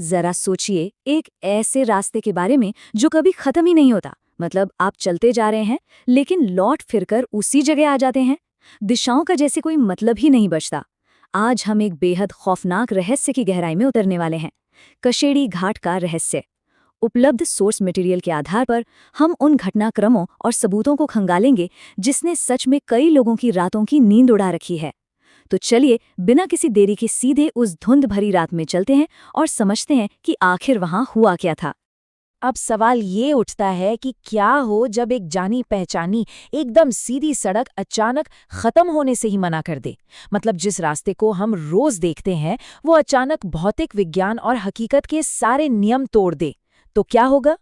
जरा सोचिए एक ऐसे रास्ते के बारे में जो कभी खत्म ही नहीं होता। मतलब आप चलते जा रहे हैं लेकिन लौट फिरकर उसी जगह आ जाते हैं। दिशाओं का जैसे कोई मतलब ही नहीं बचता। आज हम एक बेहद खौफनाक रहस्य की गहराई में उतरने वाले हैं। कशेड़ी घाट का रहस्य। उपलब्ध सोर्स मटेरियल के आधार पर हम उन घटनाक्रमों और सबूतों को खंगालेंगे जिसने सच में कई लोगों की रातों की नींद उड़ा रखी है। तो चलिए बिना किसी देरी के सीधे उस धुंध भरी रात में चलते हैं और समझते हैं कि आखिर वहां हुआ क्या था। अब सवाल ये उठता है कि क्या हो जब एक जानी पहचानी एकदम सीधी सड़क अचानक खत्म होने से ही मना कर दे। मतलब जिस रास्ते को हम रोज देखते हैं वो अचानक भौतिक विज्ञान और हकीकत के सारे नियम तोड़ दे, तो क्या होगा?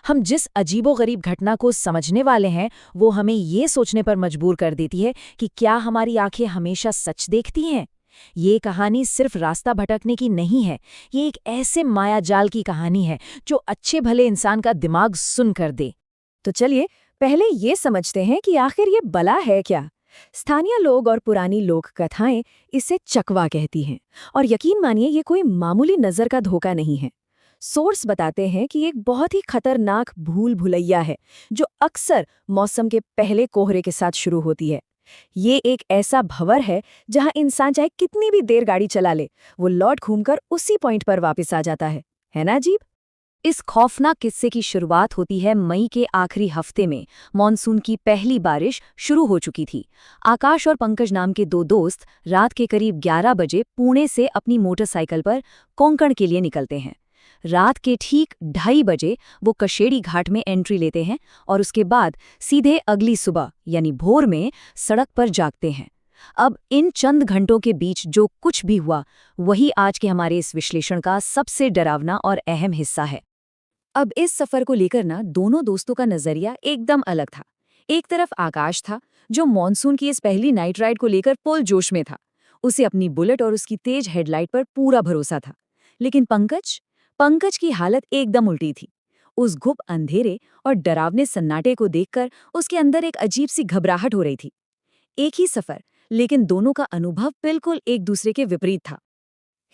हम जिस अजीबोगरीब घटना को समझने वाले हैं वो हमें ये सोचने पर मजबूर कर देती है कि क्या हमारी आंखें हमेशा सच देखती हैं। ये कहानी सिर्फ रास्ता भटकने की नहीं है, ये एक ऐसे मायाजाल की कहानी है जो अच्छे भले इंसान का दिमाग सुन कर दे। तो चलिए पहले ये समझते हैं कि आखिर ये बला है क्या। स्थानीय लोग और पुरानी लोक कथाएं इसे चकवा कहती हैं, और यकीन मानिए ये कोई मामूली नजर का धोखा नहीं है। सोर्स बताते हैं कि एक बहुत ही खतरनाक भूल भुलैया है जो अक्सर मौसम के पहले कोहरे के साथ शुरू होती है। ये एक ऐसा भंवर है जहां इंसान चाहे कितनी भी देर गाड़ी चला ले, वो लौट घूमकर उसी पॉइंट पर वापस आ जाता है ना अजीब? इस खौफनाक किस्से की शुरुआत होती है मई के आखिरी हफ्ते में। मॉनसून की पहली बारिश शुरू हो चुकी थी। आकाश और पंकज नाम के दो दोस्त रात के करीब 11 बजे पुणे से अपनी मोटरसाइकिल पर कोंकण के लिए निकलते हैं। रात के ठीक 2:30 बजे वो कशेड़ी घाट में एंट्री लेते हैं और उसके बाद सीधे अगली सुबह यानी भोर में सड़क पर जागते हैं। अब इन चंद घंटों के बीच जो कुछ भी हुआ वही आज के हमारे इस विश्लेषण का सबसे डरावना और अहम हिस्सा है। अब इस सफर को लेकर ना दोनों दोस्तों का नजरिया एकदम अलग था। एक तरफ आकाश था जो मॉनसून की इस पहली नाइट राइड को लेकर फुल जोश में था। उसे अपनी बुलेट और उसकी तेज हेडलाइट पर पूरा भरोसा था। लेकिन पंकज की हालत एकदम उल्टी थी। उस घुप अंधेरे और डरावने सन्नाटे को देखकर उसके अंदर एक अजीब सी घबराहट हो रही थी। एक ही सफर, लेकिन दोनों का अनुभव बिल्कुल एक दूसरे के विपरीत था।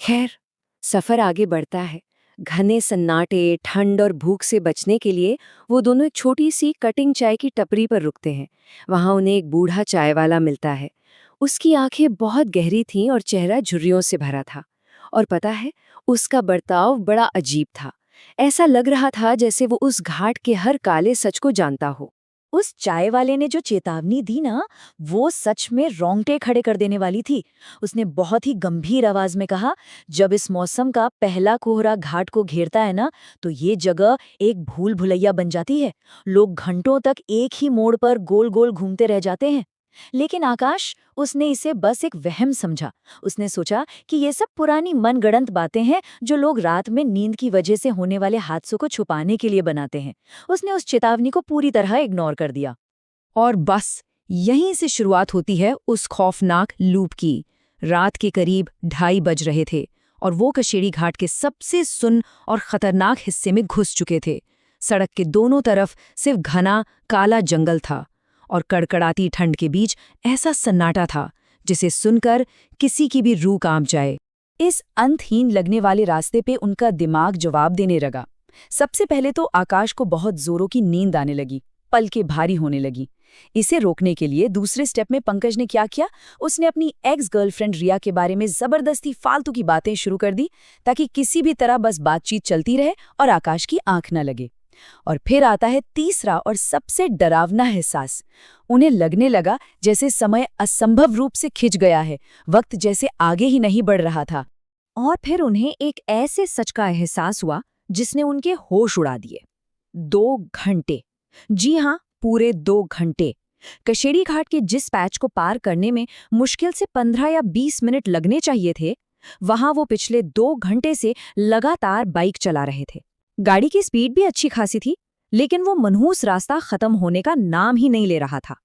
खैर, सफर आगे बढ़ता है। घने सन्नाटे, ठंड और भूख से बचने के लिए वो दोनों एक छोटी सी कटिंग चाय की टपरी पर रुकते हैं। वहां उन्हें एक बूढ़ा चाय वाला मिलता है। उसकी आंखें बहुत गहरी थीं और चेहरा झुर्रियों से भरा था। और पता है, उसका बर्ताव बड़ा अजीब था। ऐसा लग रहा था जैसे वो उस घाट के हर काले सच को जानता हो। उस चाय वाले ने जो चेतावनी दी ना, वो सच में रोंगटे खड़े कर देने वाली थी। उसने बहुत ही गंभीर आवाज में कहा, जब इस मौसम का पहला कोहरा घाट को घेरता है ना, तो ये जगह एक भूल भुलैया बन जाती है। लोग घंटों तक एक ही मोड़ पर गोल गोल घूमते रह जाते हैं। लेकिन आकाश, उसने इसे बस एक वहम समझा। उसने सोचा कि ये सब पुरानी मनगढ़ंत बातें हैं जो लोग रात में नींद की वजह से होने वाले हादसों को छुपाने के लिए बनाते हैं। उसने उस चेतावनी को पूरी तरह इग्नोर कर दिया। और बस यहीं से शुरुआत होती है उस खौफनाक लूप की। रात के करीब 2:30 बज रहे थे और वो कशेड़ी घाट के सबसे सुन्न और खतरनाक हिस्से में घुस चुके थे। सड़क के दोनों तरफ सिर्फ घना काला जंगल था और कड़कड़ाती ठंड के बीच ऐसा सन्नाटा था जिसे सुनकर किसी की भी रूह कांप जाए। इस अंतहीन लगने वाले रास्ते पे उनका दिमाग जवाब देने लगा। सबसे पहले तो आकाश को बहुत जोरों की नींद आने लगी, पलकें भारी होने लगी। इसे रोकने के लिए दूसरे स्टेप में पंकज ने क्या किया, उसने अपनी एक्स गर्लफ्रेंड रिया के बारे में जबरदस्ती फालतू की बातें शुरू कर दी ताकि किसी भी तरह बस बातचीत चलती रहे और आकाश की आंख न लगे। और फिर आता है तीसरा और सबसे डरावना एहसास। उन्हें लगने लगा जैसे समय असंभव रूप से खिंच गया है, वक्त जैसे आगे ही नहीं बढ़ रहा था। और फिर उन्हें एक ऐसे सच का एहसास हुआ जिसने उनके होश उड़ा दिए। 2 घंटे, जी हाँ, पूरे 2 घंटे। कशेड़ी घाट के जिस पैच को पार करने में मुश्किल से 15 या 20 मिनट लगने चाहिए थे, वहां वो पिछले 2 घंटे से लगातार बाइक चला रहे थे। गाड़ी की स्पीड भी अच्छी खासी थी, लेकिन वो मनहूस रास्ता खत्म होने का नाम ही नहीं ले रहा था।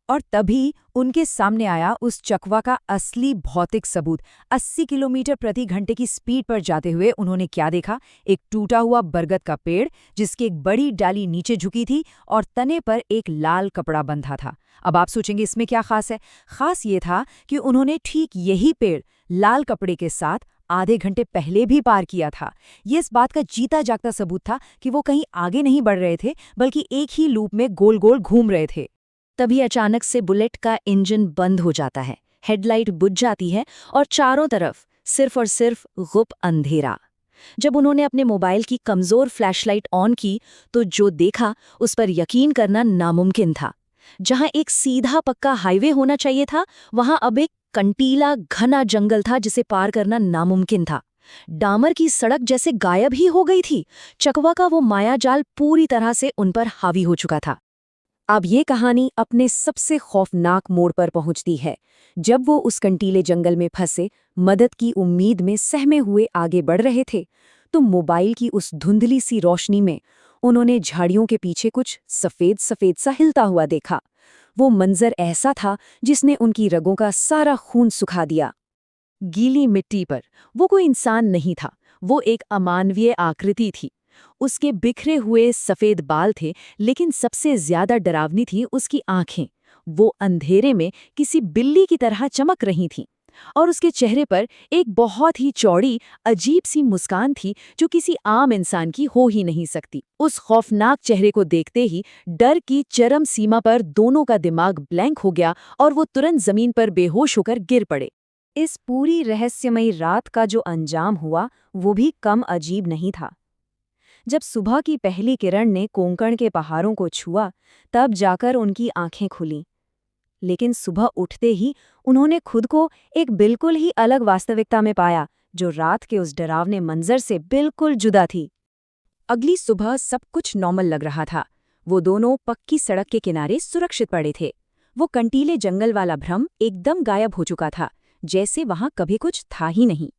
और तभी उनके सामने आया उस चकवा का असली भौतिक सबूत। 80 किलोमीटर प्रति घंटे की स्पीड पर जाते हुए उन्होंने क्या देखा? एक टूटा हुआ बरगद का पेड़ जिसकी एक बड़ी डाली नीचे झुकी थी और तने पर एक लाल कपड़ा बंधा था। अब आप सोचेंगे इसमें क्या खास है? खास ये था कि उन्होंने ठीक यही पेड़ लाल कपड़े के साथ आधे घंटे पहले भी पार किया था। ये इस बात का जीता जागता सबूत था कि वो कहीं आगे नहीं बढ़ रहे थे, बल्कि एक ही लूप में गोल गोल घूम रहे थे। तभी अचानक से बुलेट का इंजन बंद हो जाता है, हेडलाइट बुझ जाती है और चारों तरफ सिर्फ और सिर्फ गुप अंधेरा। जब उन्होंने अपने मोबाइल की कमजोर फ्लैशलाइट ऑन की तो जो देखा उस पर यकीन करना नामुमकिन था। जहां एक सीधा पक्का हाईवे होना चाहिए था, वहां अब एक कंटीला घना जंगल था जिसे पार करना नामुमकिन था। डामर की सड़क जैसे गायब ही हो गई थी। चकवा का वो मायाजाल पूरी तरह से उन पर हावी हो चुका था। अब ये कहानी अपने सबसे खौफनाक मोड़ पर पहुंचती है, जब वो उस कंटीले जंगल में फंसे मदद की उम्मीद में सहमे हुए आगे बढ़ रहे थे, तो मोबाइल की उस धुंधली सी रोशनी में उन्होंने झाड़ियों के पीछे कुछ सफेद सफेद सा हिलता हुआ देखा। वो मंजर ऐसा था जिसने उनकी रगों का सारा खून सुखा दिया। गीली मिट्टी पर वो कोई इंसान नहीं था, वो एक अमानवीय आकृति थी। उसके बिखरे हुए सफेद बाल थे, लेकिन सबसे ज्यादा डरावनी थी उसकी आंखें। वो अंधेरे में किसी बिल्ली की तरह चमक रही थीं, और उसके चेहरे पर एक बहुत ही चौड़ी अजीब सी मुस्कान थी जो किसी आम इंसान की हो ही नहीं सकती। उस खौफनाक चेहरे को देखते ही डर की चरम सीमा पर दोनों का दिमाग ब्लैंक हो गया और वो तुरंत जमीन पर बेहोश होकर गिर पड़े। इस पूरी रहस्यमयी रात का जो अंजाम हुआ वो भी कम अजीब नहीं था। जब सुबह की पहली किरण ने कोंकण के पहाड़ों को छुआ, तब जाकर उनकी आंखें खुलीं। लेकिन सुबह उठते ही उन्होंने खुद को एक बिल्कुल ही अलग वास्तविकता में पाया, जो रात के उस डरावने मंजर से बिल्कुल जुदा थी। अगली सुबह सब कुछ नॉर्मल लग रहा था। वो दोनों पक्की सड़क के किनारे सुरक्षित पड़े थे। वो कंटीले जंगल वाला भ्रम एकदम गायब हो चुका था, जैसे वहां कभी कुछ था ही नहीं।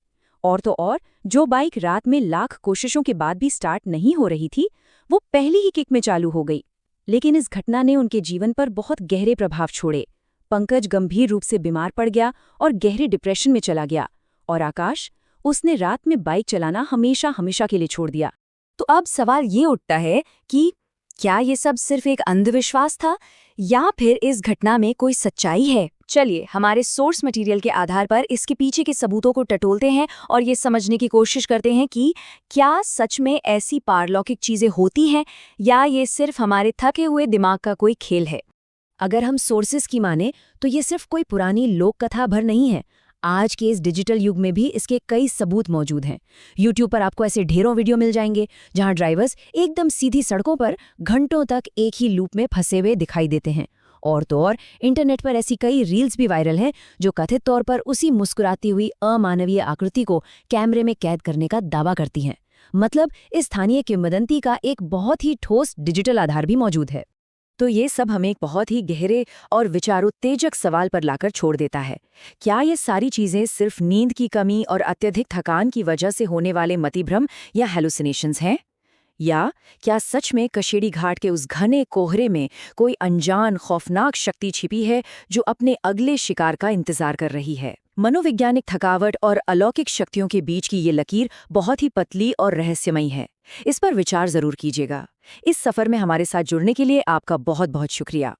और तो और, जो बाइक रात में लाख कोशिशों के बाद भी स्टार्ट नहीं हो रही थी, वो पहली ही किक में चालू हो गई। लेकिन इस घटना ने उनके जीवन पर बहुत गहरे प्रभाव छोड़े। पंकज गंभीर रूप से बीमार पड़ गया और गहरे डिप्रेशन में चला गया। और आकाश, उसने रात में बाइक चलाना हमेशा हमेशा के लिए छोड़ दिया। तो अब सवाल ये उठता है कि क्या ये सब सिर्फ एक अंधविश्वास था, या फिर इस घटना में कोई सच्चाई है? चलिए हमारे सोर्स मटेरियल के आधार पर इसके पीछे के सबूतों को टटोलते हैं और ये समझने की कोशिश करते हैं कि क्या सच में ऐसी पारलौकिक चीजें होती हैं, या ये सिर्फ हमारे थके हुए दिमाग का कोई खेल है। अगर हम सोर्सेस की माने तो ये सिर्फ कोई पुरानी लोक कथा भर नहीं है। आज के इस डिजिटल युग में भी इसके कई सबूत मौजूद हैं। YouTube पर आपको ऐसे ढेरों वीडियो मिल जाएंगे जहां ड्राइवर्स एकदम सीधी सड़कों पर घंटों तक एक ही लूप में फंसे हुए दिखाई देते हैं। और तो और, इंटरनेट पर ऐसी कई रील्स भी वायरल हैं जो कथित तौर पर उसी मुस्कुराती हुई अमानवीय आकृति को कैमरे में कैद करने का दावा करती हैं। मतलब इस स्थानीय किंवदंती का एक बहुत ही ठोस डिजिटल आधार भी मौजूद है। तो ये सब हमें एक बहुत ही गहरे और विचारोत्तेजक सवाल पर लाकर छोड़ देता है। क्या ये सारी चीजें सिर्फ नींद की कमी और अत्यधिक थकान की वजह से होने वाले मतिभ्रम या हेलुसिनेशंस हैं? या क्या सच में कशेड़ी घाट के उस घने कोहरे में कोई अनजान खौफनाक शक्ति छिपी है जो अपने अगले शिकार का इंतजार कर रही है? मनोवैज्ञानिक थकावट और अलौकिक शक्तियों के बीच की ये लकीर बहुत ही पतली और रहस्यमयी है। इस पर विचार जरूर कीजिएगा। इस सफर में हमारे साथ जुड़ने के लिए आपका बहुत बहुत शुक्रिया।